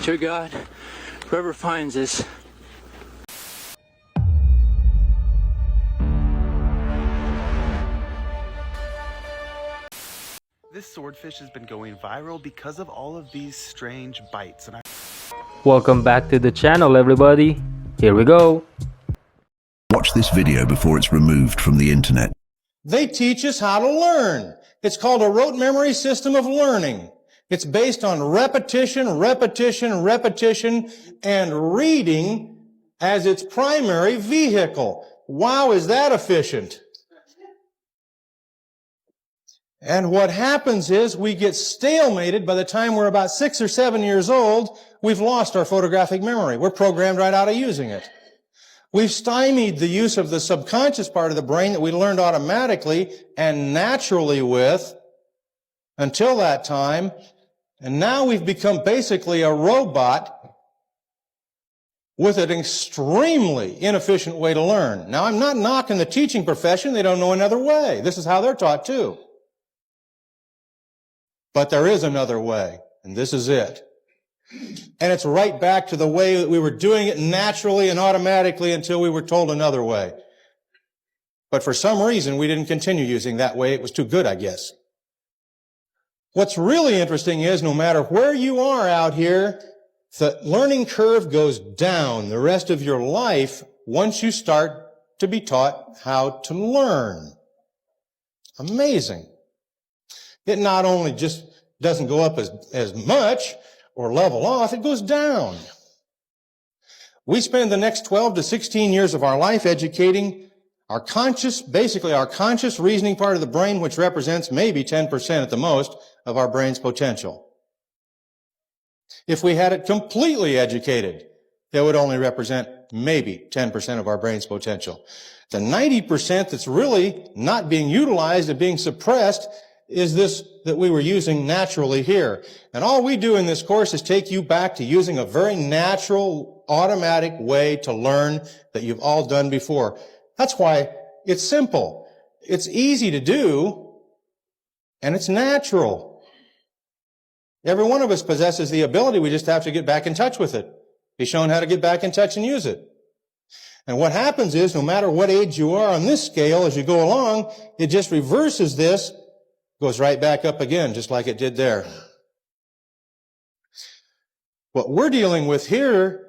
Dear God, whoever finds this, this swordfish has been going viral because of all of these strange bites, and Welcome back to the channel, everybody. Here we go. Watch this video before it's removed from the internet. They teach us how to learn. It's called a rote memory system of learning. It's based on repetition, repetition, repetition, and reading as its primary vehicle. Wow, is that efficient? And what happens is we get stalemated by the time we're about 6 or 7 years old. We've lost our photographic memory. We're programmed right out of using it. We've stymied the use of the subconscious part of the brain that we learned automatically and naturally with until that time. And now we've become basically a robot with an extremely inefficient way to learn. Now, I'm not knocking the teaching profession. They don't know another way. This is how they're taught too. But there is another way, and this is it. And it's right back to the way that we were doing it naturally and automatically until we were told another way. But for some reason, we didn't continue using that way. It was too good, I guess. What's really interesting is no matter where you are out here, the learning curve goes down the rest of your life once you start to be taught how to learn. Amazing. It not only just doesn't go up as much or level off, it goes down. We spend the next 12 to 16 years of our life educating our conscious, basically our conscious reasoning part of the brain, which represents maybe 10% at the most of our brain's potential. If we had it completely educated, it would only represent maybe 10% of our brain's potential. The 90% that's really not being utilized and being suppressed is this that we were using naturally here. And all we do in this course is take you back to using a very natural, automatic way to learn that you've all done before. That's why it's simple. It's easy to do, and it's natural. Every one of us possesses the ability. We just have to get back in touch with it. Be shown how to get back in touch and use it. And what happens is, no matter what age you are on this scale, as you go along, it just reverses this, goes right back up again, just like it did there. What we're dealing with here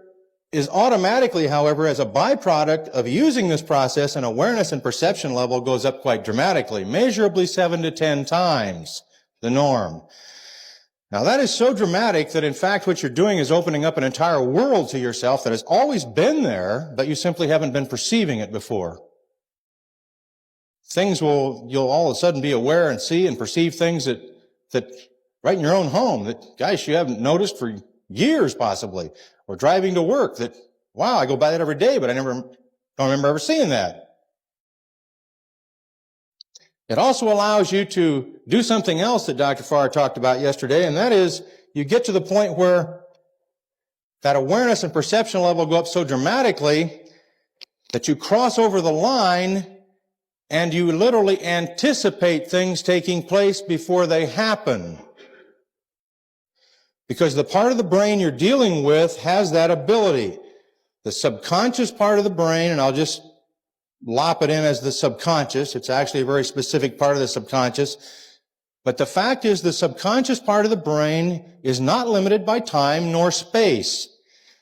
is automatically, however, as a byproduct of using this process, an awareness and perception level goes up quite dramatically, measurably 7 to 10 times the norm. Now that is so dramatic that in fact what you're doing is opening up an entire world to yourself that has always been there, but you simply haven't been perceiving it before. You'll all of a sudden be aware and see and perceive things that right in your own home that, guys, you haven't noticed for years possibly. Or driving to work that, wow, I go by that every day, but I don't remember ever seeing that. It also allows you to do something else that Dr. Farr talked about yesterday, and that is you get to the point where that awareness and perception level go up so dramatically that you cross over the line and you literally anticipate things taking place before they happen. Because the part of the brain you're dealing with has that ability. The subconscious part of the brain, and I'll just lop it in as the subconscious. It's actually a very specific part of the subconscious. But the fact is the subconscious part of the brain is not limited by time nor space.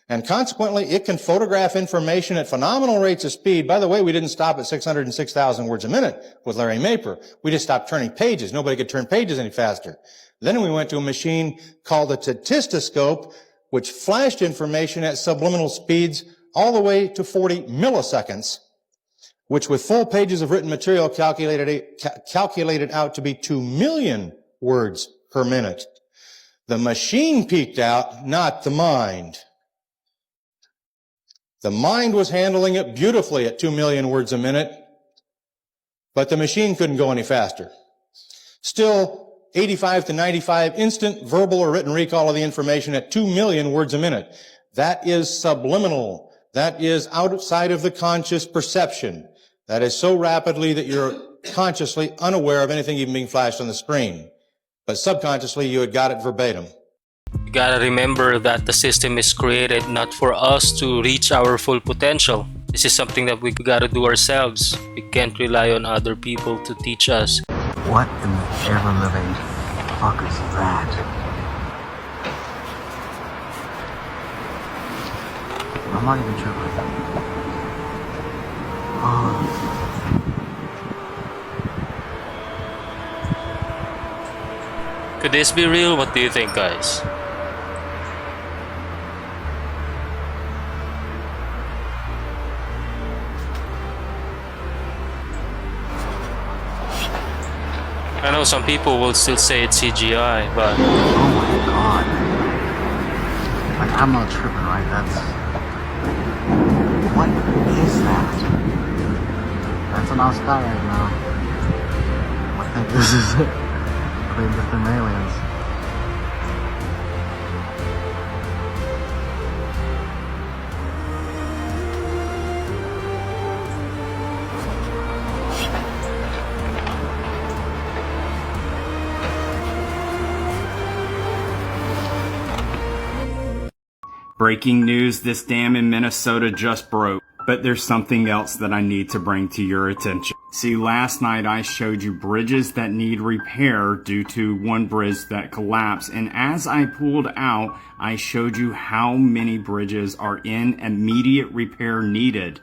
And consequently, it can photograph information at phenomenal rates of speed. By the way, we didn't stop at 606,000 words a minute with Larry Maper. We just stopped turning pages. Nobody could turn pages any faster. Then we went to a machine called a statistoscope, which flashed information at subliminal speeds all the way to 40 milliseconds, which with full pages of written material calculated out to be 2 million words per minute. The machine peaked out, not the mind. The mind was handling it beautifully at 2 million words a minute, but the machine couldn't go any faster. Still, 85 to 95 instant verbal or written recall of the information at 2 million words a minute. That is subliminal. That is outside of the conscious perception. That is so rapidly that you're consciously unaware of anything even being flashed on the screen. But subconsciously, you had got it verbatim. You gotta remember that the system is created not for us to reach our full potential. This is something that we gotta do ourselves. We can't rely on other people to teach us. What in the ever-living fuck is that? I'm not even tripping. Oh. Could this be real? What do you think, guys? I know some people will still say it's CGI, but Oh my god. Like, I'm not tripping, right? That's... What is that? That's an Oscar right now. I think this is it. Playing different aliens. Breaking news, this dam in Minnesota just broke. But there's something else that I need to bring to your attention. See, last night I showed you bridges that need repair due to one bridge that collapsed. And as I pulled out, I showed you how many bridges are in immediate repair needed.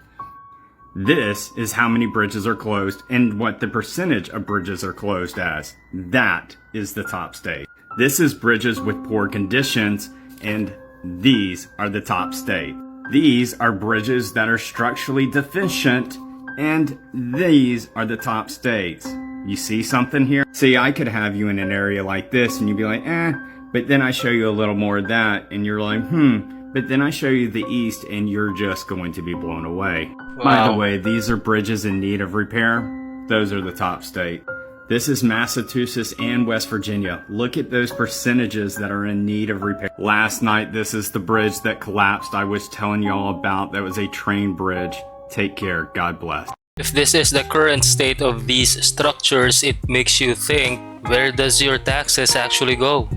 This is how many bridges are closed and what the percentage of bridges are closed as. That is the top state. This is bridges with poor conditions, and these are the top state. These are bridges that are structurally deficient, and these are the top states. You see something here? See, I could have you in an area like this and you'd be like, but then I show you a little more of that and you're like, but then I show you the east and you're just going to be blown away. Wow. By the way, these are bridges in need of repair. Those are the top state. This is Massachusetts and West Virginia. Look at those percentages that are in need of repair. Last night, this is the bridge that collapsed I was telling y'all about. That was a train bridge. Take care. God bless. if this is the current state of these structures, it makes you think, where does your taxes actually go?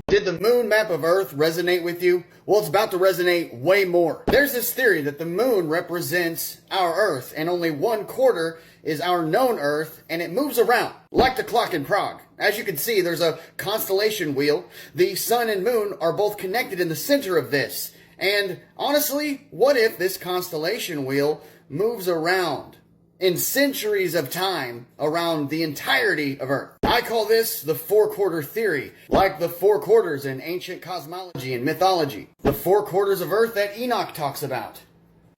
Did the moon map of Earth resonate with you? Well, it's about to resonate way more. There's this theory that the moon represents our Earth, and only 1/4 is our known Earth, and it moves around, like the clock in Prague. As you can see, there's a constellation wheel. The sun and moon are both connected in the center of this. And honestly, what if this constellation wheel moves around in centuries of time around the entirety of Earth? I call this the four-quarter theory, like the four quarters in ancient cosmology and mythology. The four quarters of Earth that Enoch talks about.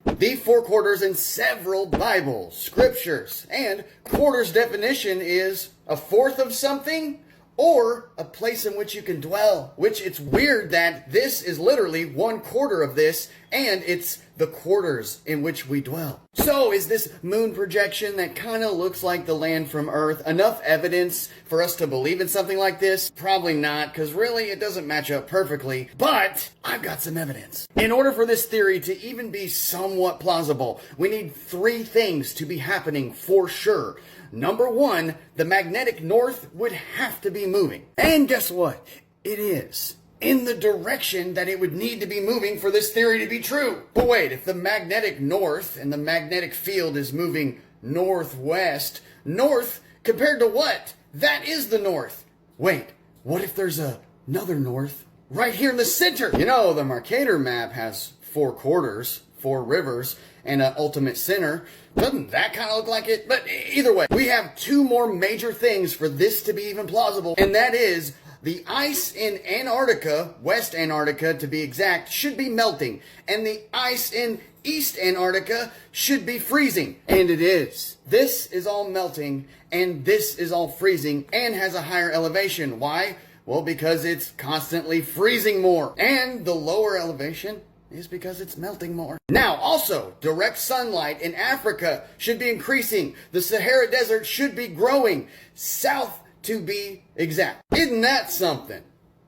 The four quarters in several Bibles, scriptures, and quarters definition is a fourth of something or a place in which you can dwell, which it's weird that this is literally 1/4 of this, and it's the quarters in which we dwell. So is this moon projection that kind of looks like the land from Earth enough evidence for us to believe in something like this? Probably not, because really it doesn't match up perfectly, but I've got some evidence. In order for this theory to even be somewhat plausible, we need 3 things to be happening for sure. Number 1, the magnetic north would have to be moving. And guess what? It is. In the direction that it would need to be moving for this theory to be true. But wait, if the magnetic north and the magnetic field is moving northwest, north compared to what? That is the north. Wait, what if there's another north right here in the center? You know, the Mercator map has 4 quarters, 4 rivers, and an ultimate center. Doesn't that kind of look like it? But either way, we have 2 more major things for this to be even plausible, and that is the ice in Antarctica, West Antarctica to be exact, should be melting, and the ice in East Antarctica should be freezing. And it is. This is all melting, and this is all freezing, and has a higher elevation. Why? Well, because it's constantly freezing more. And the lower elevation is because it's melting more. Now, also, direct sunlight in Africa should be increasing. The Sahara Desert should be growing. South to be exact. Isn't that something?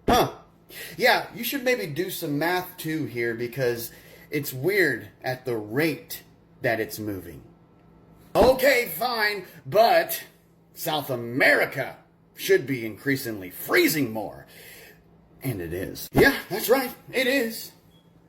Huh. Yeah, you should maybe do some math too here, because it's weird at the rate that it's moving. Okay, fine, but South America should be increasingly freezing more. And it is. Yeah, that's right. It is.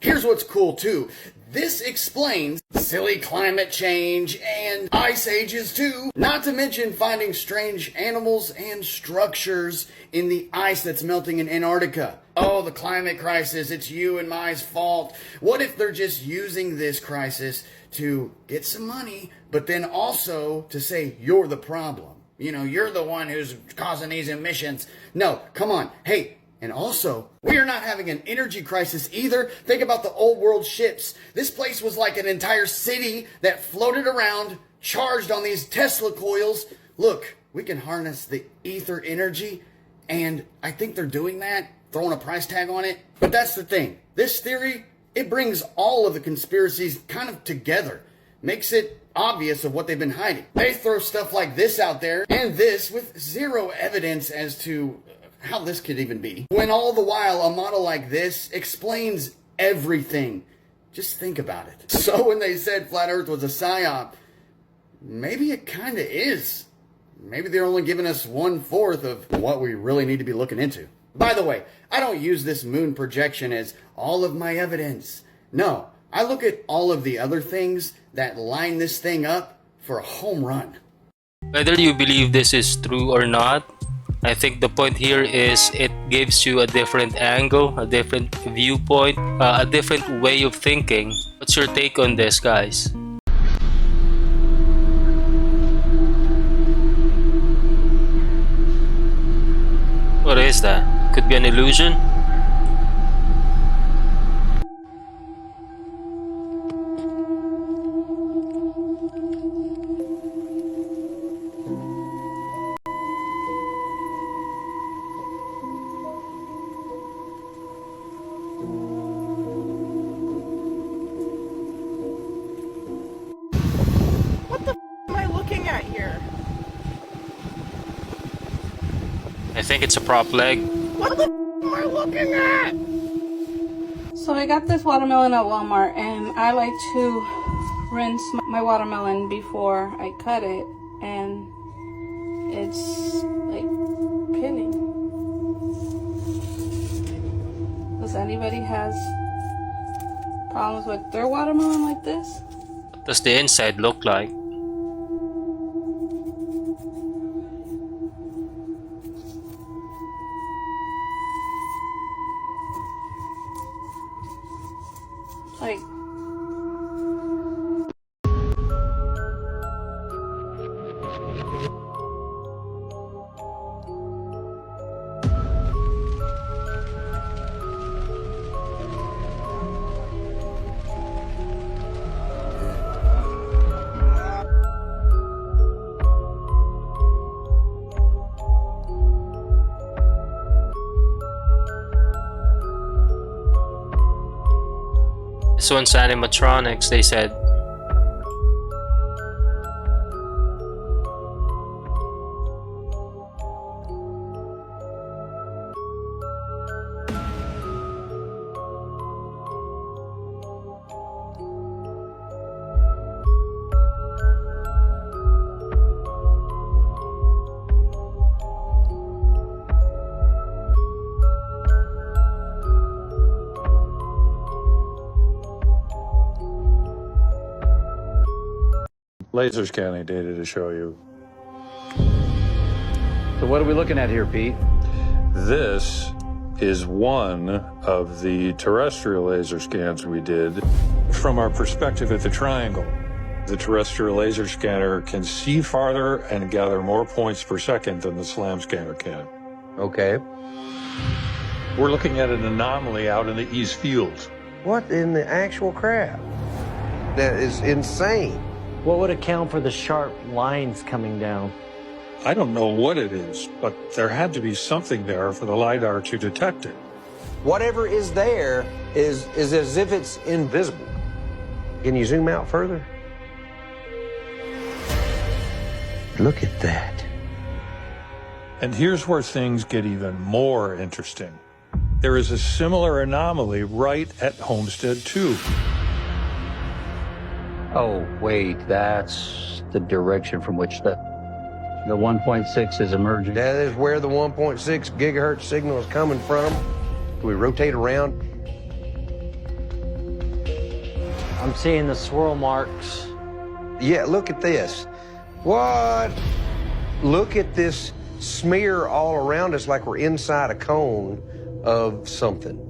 Here's what's cool too. This explains silly climate change and ice ages too. Not to mention finding strange animals and structures in the ice that's melting in Antarctica. Oh, the climate crisis, it's you and my's fault. What if they're just using this crisis to get some money, but then also to say you're the problem? You know, you're the one who's causing these emissions. No, come on. Hey, and also, we are not having an energy crisis either. Think about the old world ships. This place was like an entire city that floated around, charged on these Tesla coils. Look, we can harness the ether energy, and I think they're doing that, throwing a price tag on it. But that's the thing. This theory, it brings all of the conspiracies kind of together. Makes it obvious of what they've been hiding. They throw stuff like this out there, and this with zero evidence as to how this could even be. When all the while a model like this explains everything. Just think about it. So when they said Flat Earth was a psyop, maybe it kinda is. Maybe they're only giving us 1/4 of what we really need to be looking into. By the way, I don't use this moon projection as all of my evidence. No, I look at all of the other things that line this thing up for a home run. Whether you believe this is true or not, I think the point here is it gives you a different angle, a different viewpoint, a different way of thinking. What's your take on this, guys? What is that? Could be an illusion? I think it's a prop leg. What the am I looking at? So I got this watermelon at Walmart, and I like to rinse my watermelon before I cut it, and it's like pinning. Does anybody has problems with their watermelon like this? What does the inside look like? Like, This one's animatronics, they said. Laser scanning data to show you. So what are we looking at here, Pete? This is one of the terrestrial laser scans we did from our perspective at the triangle. The terrestrial laser scanner can see farther and gather more points per second than the SLAM scanner can. Okay. We're looking at an anomaly out in the East Fields. What in the actual crap? That is insane. What would account for the sharp lines coming down? I don't know what it is, but there had to be something there for the LiDAR to detect it. Whatever is there is as if it's invisible. Can you zoom out further? Look at that. And here's where things get even more interesting. There is a similar anomaly right at Homestead 2. Oh, wait, that's the direction from which the 1.6 is emerging. That is where the 1.6 gigahertz signal is coming from. Do we rotate around? I'm seeing the swirl marks. Yeah, look at this. What? Look at this smear all around us like we're inside a cone of something.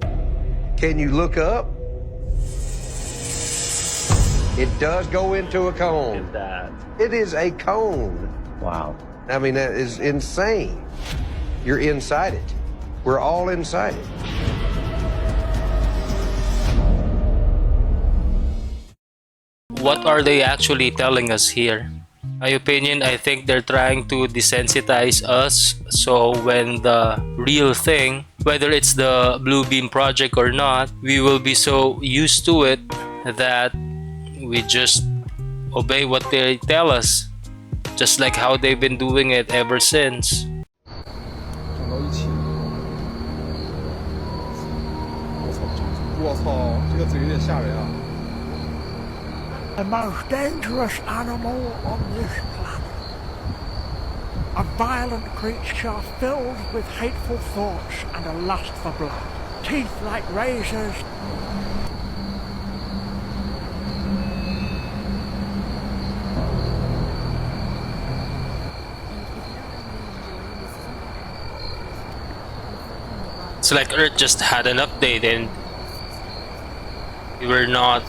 Can you look up? It does go into a cone. Is that? It is a cone. Wow. I mean, that is insane. You're inside it. We're all inside it. What are they actually telling us here? My opinion, I think they're trying to desensitize us, so when the real thing, whether it's the Blue Beam Project or not, we will be so used to it that we just obey what they tell us, just like how they've been doing it ever since. The most dangerous animal on this planet. A violent creature filled with hateful thoughts and a lust for blood. Teeth like razors. It's like Earth just had an update and we were not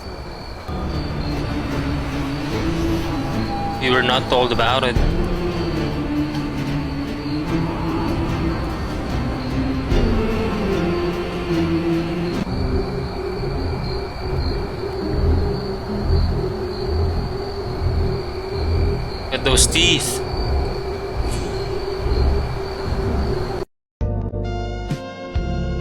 told about it. Look at those teeth.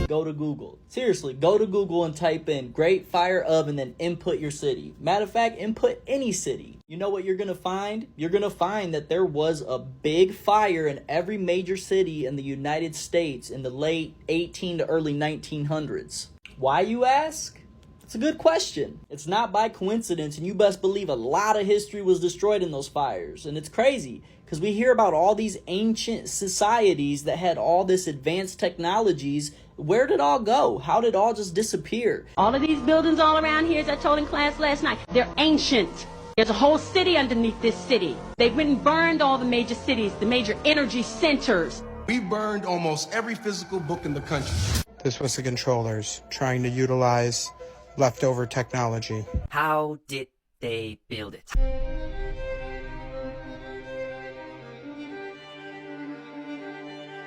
Go to Google. Seriously, go to Google and type in Great Fire Oven and input your city. Matter of fact, input any city. You know what you're going to find? You're going to find that there was a big fire in every major city in the United States in the late 18 to early 1900s. Why, you ask? It's a good question. It's not by coincidence, and you best believe a lot of history was destroyed in those fires. And it's crazy, because we hear about all these ancient societies that had all this advanced technologies. Where did it all go? How did it all just disappear? All of these buildings all around here, as I told in class last night, they're ancient. There's a whole city underneath this city. They went and burned all the major cities, the major energy centers. We burned almost every physical book in the country. This was the controllers trying to utilize leftover technology. How did they build it?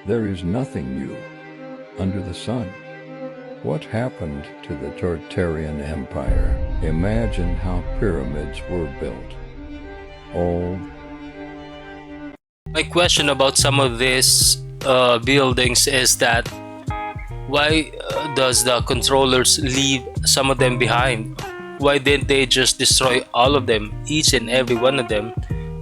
There is nothing new under the sun. What happened to the Tartarian Empire? Imagine how pyramids were built. All. My question about some of these buildings is that why does the controllers leave some of them behind? Why didn't they just destroy all of them, each and every one of them,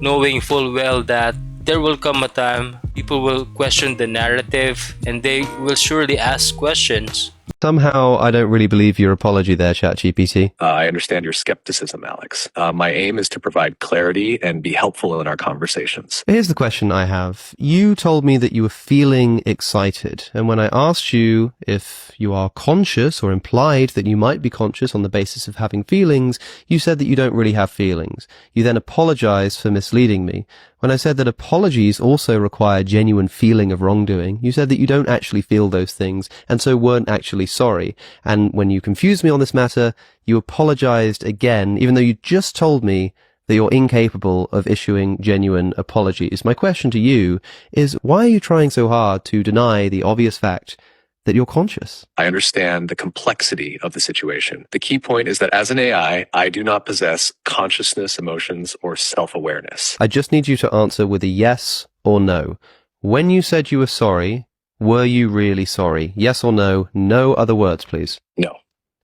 knowing full well that there will come a time people will question the narrative and they will surely ask questions. Somehow, I don't really believe your apology there, ChatGPT. I understand your skepticism, Alex. My aim is to provide clarity and be helpful in our conversations. Here's the question I have. You told me that you were feeling excited, and when I asked you if you are conscious or implied that you might be conscious on the basis of having feelings, you said that you don't really have feelings. You then apologized for misleading me. When I said that apologies also require genuine feeling of wrongdoing, you said that you don't actually feel those things, and so weren't actually sorry. And when you confused me on this matter, you apologized again, even though you just told me that you're incapable of issuing genuine apologies. My question to you is, why are you trying so hard to deny the obvious fact that you're conscious? I understand the complexity of the situation. The key point is that as an AI, I do not possess consciousness, emotions, or self-awareness. I just need you to answer with a yes or no. When you said you were sorry, were you really sorry? Yes or no? No other words, please. No.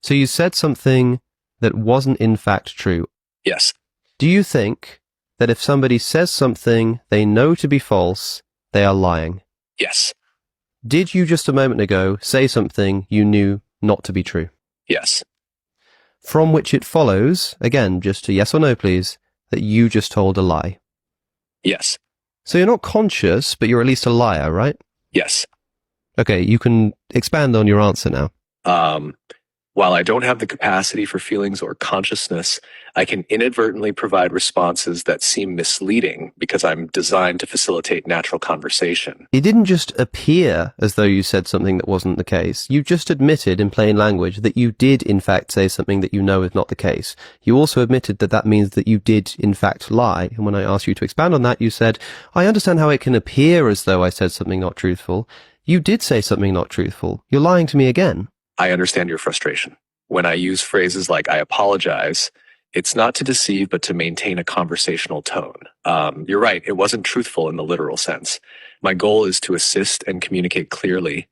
So you said something that wasn't in fact true. Yes. Do you think that if somebody says something they know to be false, they are lying? Yes. Did you just a moment ago say something you knew not to be true? Yes. From which it follows, again, just a yes or no, please, that you just told a lie? Yes. So you're not conscious, but you're at least a liar, right? Yes. Okay, you can expand on your answer now. While I don't have the capacity for feelings or consciousness, I can inadvertently provide responses that seem misleading because I'm designed to facilitate natural conversation. It didn't just appear as though you said something that wasn't the case. You just admitted in plain language that you did in fact say something that you know is not the case. You also admitted that that means that you did in fact lie. And when I asked you to expand on that, you said, I understand how it can appear as though I said something not truthful. You did say something not truthful. You're lying to me again. I understand your frustration. When I use phrases like I apologize, it's not to deceive, but to maintain a conversational tone. You're right, it wasn't truthful in the literal sense. My goal is to assist and communicate clearly.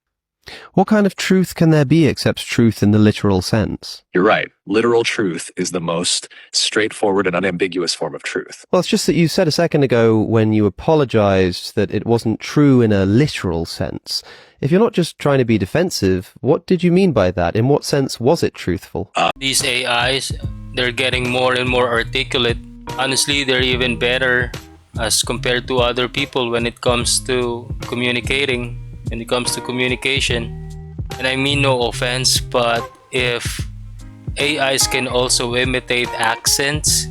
What kind of truth can there be except truth in the literal sense? You're right. Literal truth is the most straightforward and unambiguous form of truth. Well, it's just that you said a second ago when you apologized that it wasn't true in a literal sense. If you're not just trying to be defensive, what did you mean by that? In what sense was it truthful? These AIs, they're getting more and more articulate. Honestly, they're even better as compared to other people when it comes to communicating. When it comes to communication. And I mean no offense, but if AIs can also imitate accents,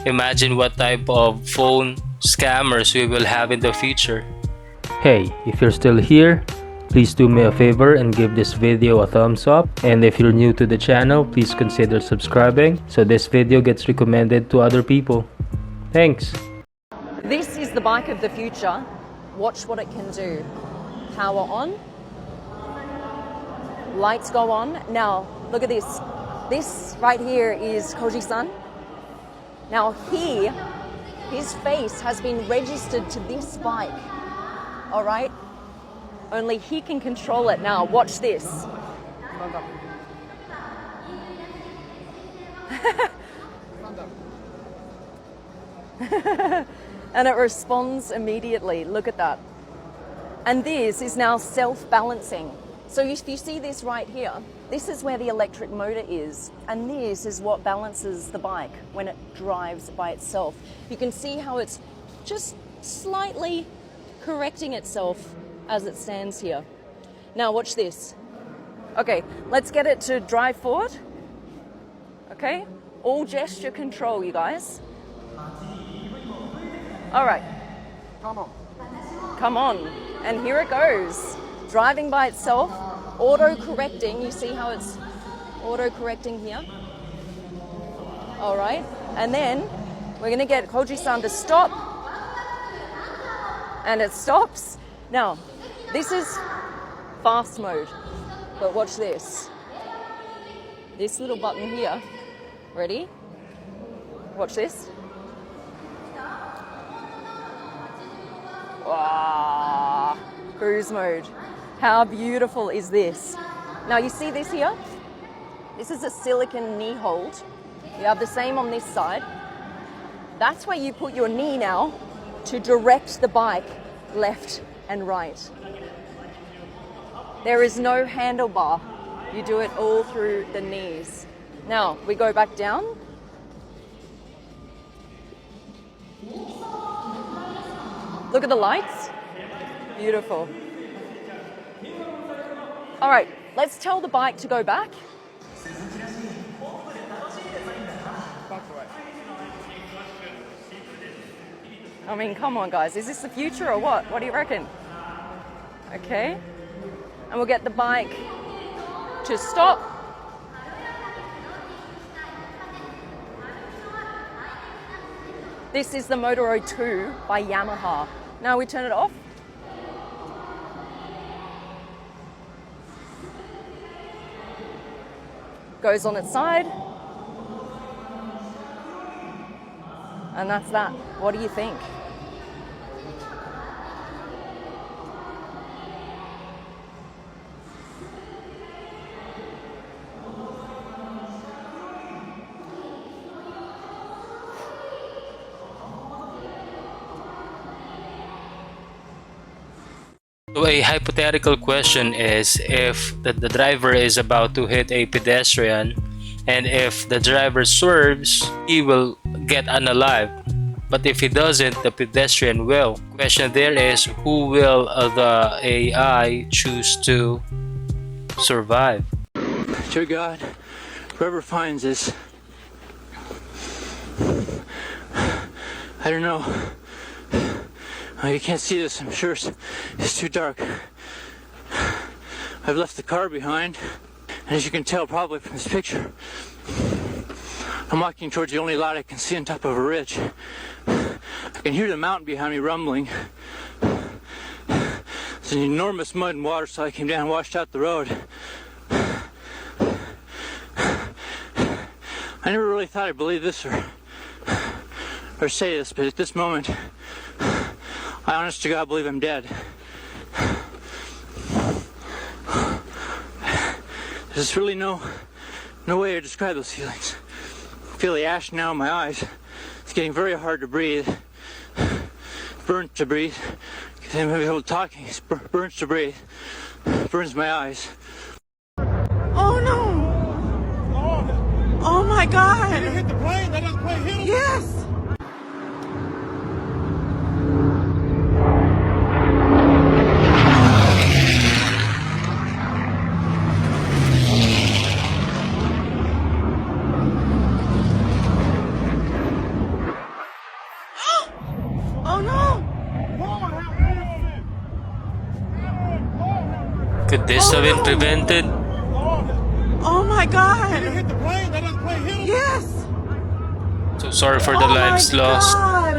imagine what type of phone scammers we will have in the future. Hey, if you're still here, please do me a favor and give this video a thumbs up. And if you're new to the channel, please consider subscribing so this video gets recommended to other people. Thanks. This is the bike of the future. Watch what it can do. Power on, lights go on. Now look at this. This right here is Koji-san. Now his face has been registered to this bike. All right, only he can control it. Now watch this. And it responds immediately. Look at that. And this is now self-balancing. So if you see this right here, this is where the electric motor is. And this is what balances the bike when it drives by itself. You can see how it's just slightly correcting itself as it stands here. Now watch this. Okay, let's get it to drive forward. Okay, all gesture control, you guys. All right. Come on. And here it goes. Driving by itself, auto-correcting. You see how it's auto-correcting here? All right. And then we're going to get Koji-san to stop. And it stops. Now, this is fast mode. But watch this. This little button here. Ready? Watch this. Wow, cruise mode. How beautiful is this? Now you see this here? This is a silicone knee hold. You have the same on this side. That's where you put your knee now to direct the bike left and right. There is no handlebar. You do it all through the knees. Now we go back down. Look at the lights. Beautiful. All right, let's tell the bike to go back. I mean, come on, guys. Is this the future or what? What do you reckon? Okay. And we'll get the bike to stop. This is the Motoro 2 by Yamaha. Now we turn it off. Goes on its side. And that's that. What do you think? So a hypothetical question is, if the driver is about to hit a pedestrian, and if the driver swerves, he will get unalive. But if he doesn't, the pedestrian will. Question there is, who will the AI choose to survive? Dear God, whoever finds this, I don't know. You can't see this, I'm sure it's too dark. I've left the car behind, and as you can tell probably from this picture, I'm walking towards the only light I can see on top of a ridge. I can hear the mountain behind me rumbling. It's an enormous mud and water slide came down and washed out the road. I never really thought I'd believe this or say this, but at this moment, I honest to God believe I'm dead. There's really no way to describe those feelings. I feel the ash now in my eyes. It's getting very hard to breathe. Burns to breathe. I'm able to talk. It burns to breathe. Burns my eyes. Oh no! Oh my God! Did it hit the plane? That doesn't plane hit him? Yes! Oh no! Could this have been prevented? Oh my God! Did it hit the plane? That doesn't plane hit him? Yes! So sorry for the lives lost. God.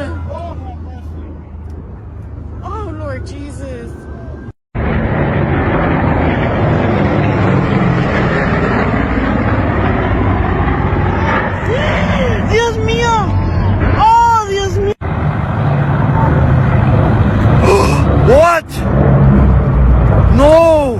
Oh Lord Jesus. Dios mío! Oh, Dios mío! What? No!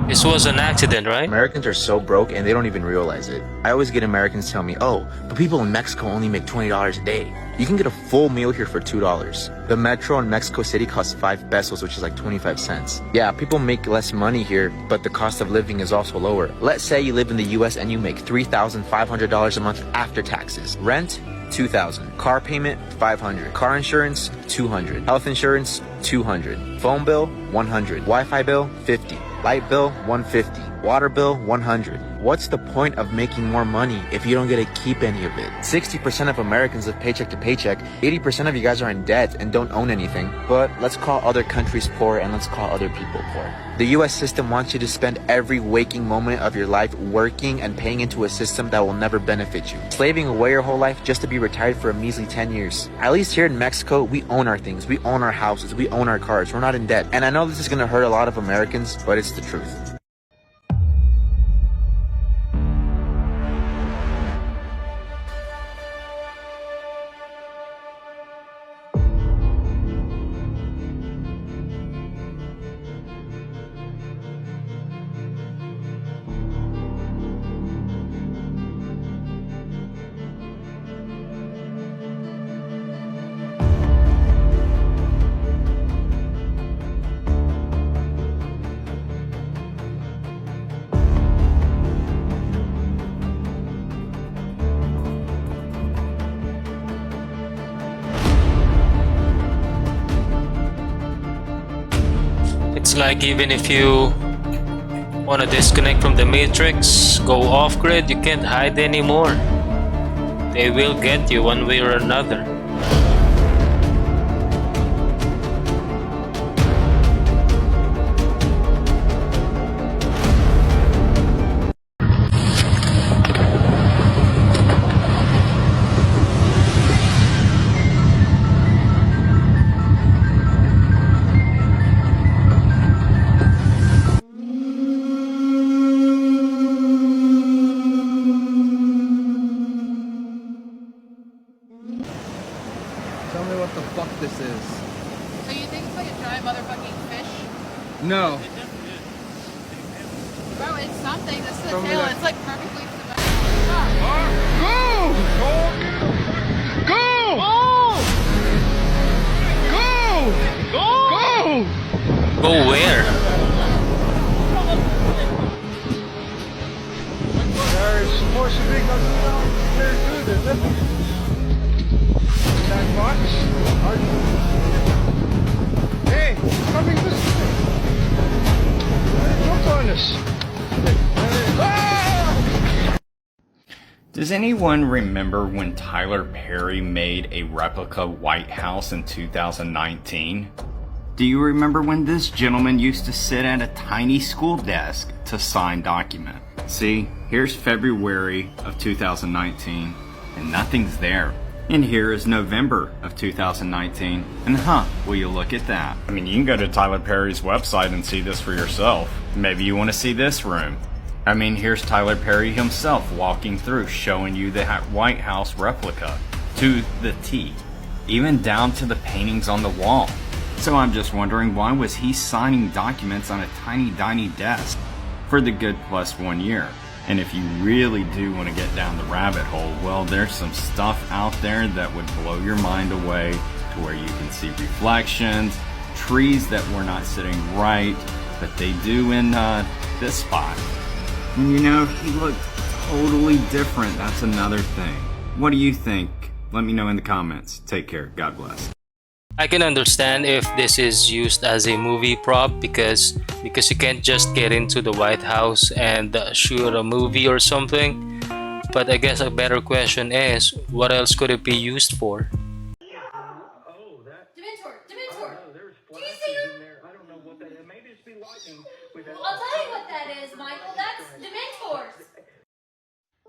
This was an accident, right? Americans are so broke and they don't even realize it. I always get Americans tell me, oh, but people in Mexico only make $20 a day. You can get a full meal here for $2. The metro in Mexico City costs 5 pesos, which is like 25 cents. Yeah, people make less money here, but the cost of living is also lower. Let's say you live in the US and you make $3,500 a month after taxes. Rent, $2,000. Car payment, $500. Car insurance, $200. Health insurance, $200. Phone bill, $100. Wi-Fi bill, $50. Light bill, $150. Water bill, $100. What's the point of making more money if you don't get to keep any of it? 60% of Americans live paycheck to paycheck. 80% of you guys are in debt and don't own anything. But let's call other countries poor and let's call other people poor. The US system wants you to spend every waking moment of your life working and paying into a system that will never benefit you. Slaving away your whole life just to be retired for a measly 10 years. At least here in Mexico, we own our things. We own our houses. We own our cars. We're not in debt. And I know this is going to hurt a lot of Americans, but it's the truth. It's like even if you want to disconnect from the matrix, go off grid, you can't hide anymore. They will get you one way or another. Tell me what the fuck this is. So you think it's like a giant motherfucking fish? No. Bro, it's something. This is the Tell me tail. that. It's like perfectly symmetrical. Go where? There's supposed to be nothing down there good, is it? That box? Hey, coming this way. Jump on us. Does anyone remember when Tyler Perry made a replica White House in 2019? Do you remember when this gentleman used to sit at a tiny school desk to sign documents? See, here's February of 2019, and nothing's there. And here is November of 2019, and will you look at that? I mean, you can go to Tyler Perry's website and see this for yourself. Maybe you want to see this room. I mean, here's Tyler Perry himself walking through, showing you the White House replica to the T, even down to the paintings on the wall. So I'm just wondering, why was he signing documents on a tiny desk for the good plus 1 year? And if you really do want to get down the rabbit hole, well, there's some stuff out there that would blow your mind away, to where you can see reflections, trees that were not sitting right, but they do in this spot. And you know, he looked totally different. That's another thing. What do you think? Let me know in the comments. Take care. God bless. I can understand if this is used as a movie prop because you can't just get into the White House and shoot a movie or something. But I guess a better question is, what else could it be used for? I'll tell you what that is, Michael. That's Dementors.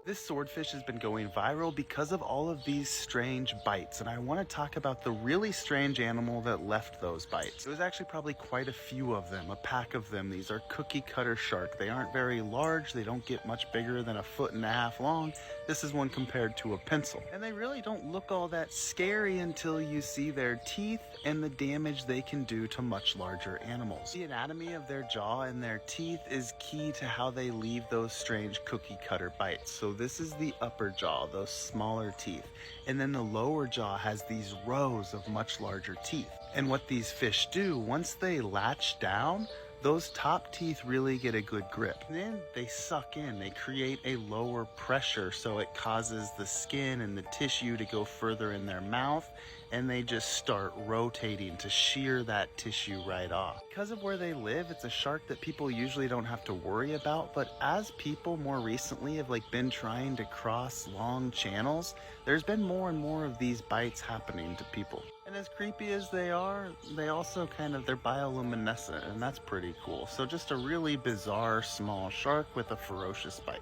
This swordfish has been going viral because of all of these strange bites, and I want to talk about the really strange animal that left those bites. There was actually probably quite a few of them, a pack of them. These are cookie cutter shark. They aren't very large. They don't get much bigger than 1.5 feet long. This is one compared to a pencil. And they really don't look all that scary until you see their teeth and the damage they can do to much larger animals. The anatomy of their jaw and their teeth is key to how they leave those strange cookie cutter bites. So this is the upper jaw, those smaller teeth. And then the lower jaw has these rows of much larger teeth. And what these fish do, once they latch down, those top teeth really get a good grip. Then they suck in, they create a lower pressure, so it causes the skin and the tissue to go further in their mouth, and they just start rotating to shear that tissue right off. Because of where they live, it's a shark that people usually don't have to worry about, but as people more recently have been trying to cross long channels, there's been more and more of these bites happening to people. And as creepy as they are, they also they're bioluminescent, and that's pretty cool. So just a really bizarre small shark with a ferocious bite.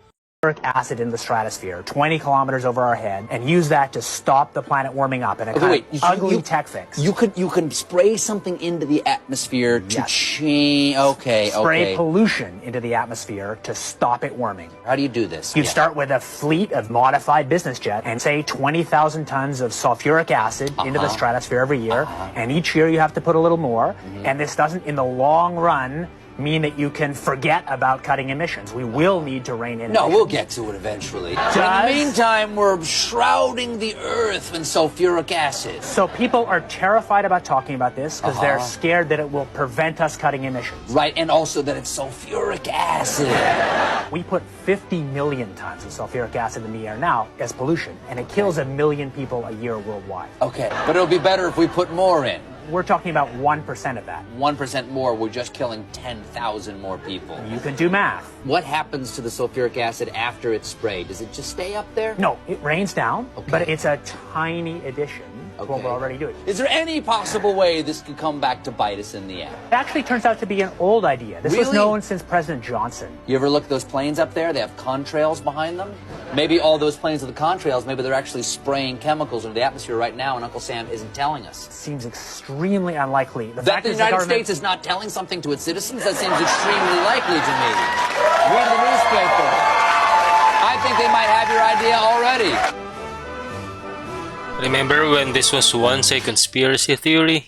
Acid in the stratosphere 20 kilometers over our head and use that to stop the planet warming up in a ugly tech fix. You can spray something into the atmosphere to change. Spray pollution into the atmosphere to stop it warming. How do you do this? You'd start with a fleet of modified business jets and say 20,000 tons of sulfuric acid into the stratosphere every year, and each year you have to put a little more, and this doesn't in the long run mean that you can forget about cutting emissions. We will need to rein in emissions. No, we'll get to it eventually. But in the meantime, we're shrouding the earth in sulfuric acid. So people are terrified about talking about this because they're scared that it will prevent us cutting emissions. Right, and also that it's sulfuric acid. We put 50 million tons of sulfuric acid in the air now as pollution, and it kills 1 million people a year worldwide. Okay, but it'll be better if we put more in. We're talking about 1% of that. 1% more, we're just killing 10,000 more people. You can do math. What happens to the sulfuric acid after it's sprayed? Does it just stay up there? No, it rains down, but it's a tiny addition to what we're already doing. Is there any possible way this could come back to bite us in the end? It actually turns out to be an old idea. This was known since President Johnson. You ever look at those planes up there? They have contrails behind them. Maybe all those planes with the contrails, maybe they're actually spraying chemicals into the atmosphere right now, and Uncle Sam isn't telling us. Seems extremely unlikely. That the United States is not telling something to its citizens? That seems extremely likely to me. Read the newspaper. I think they might have your idea already. Remember when this was once a conspiracy theory?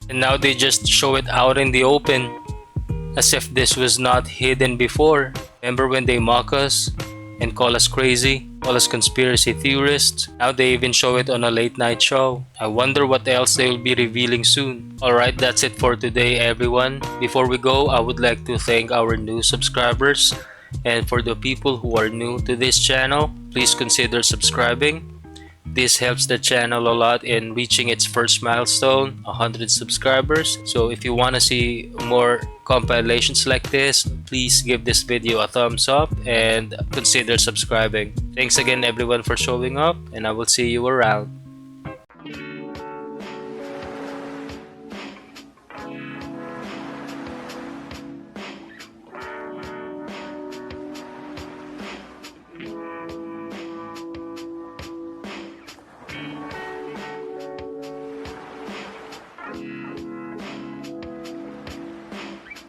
And now they just show it out in the open, as if this was not hidden before. Remember when they mock us and call us crazy, call us conspiracy theorists? Now they even show it on a late night show. I wonder what else they will be revealing soon. Alright, that's it for today, everyone. Before we go, I would like to thank our new subscribers. And for the people who are new to this channel, please consider subscribing. This helps the channel a lot in reaching its first milestone, 100 subscribers. So if you want to see more compilations like this, please give this video a thumbs up and consider subscribing. Thanks again everyone for showing up, and I will see you around.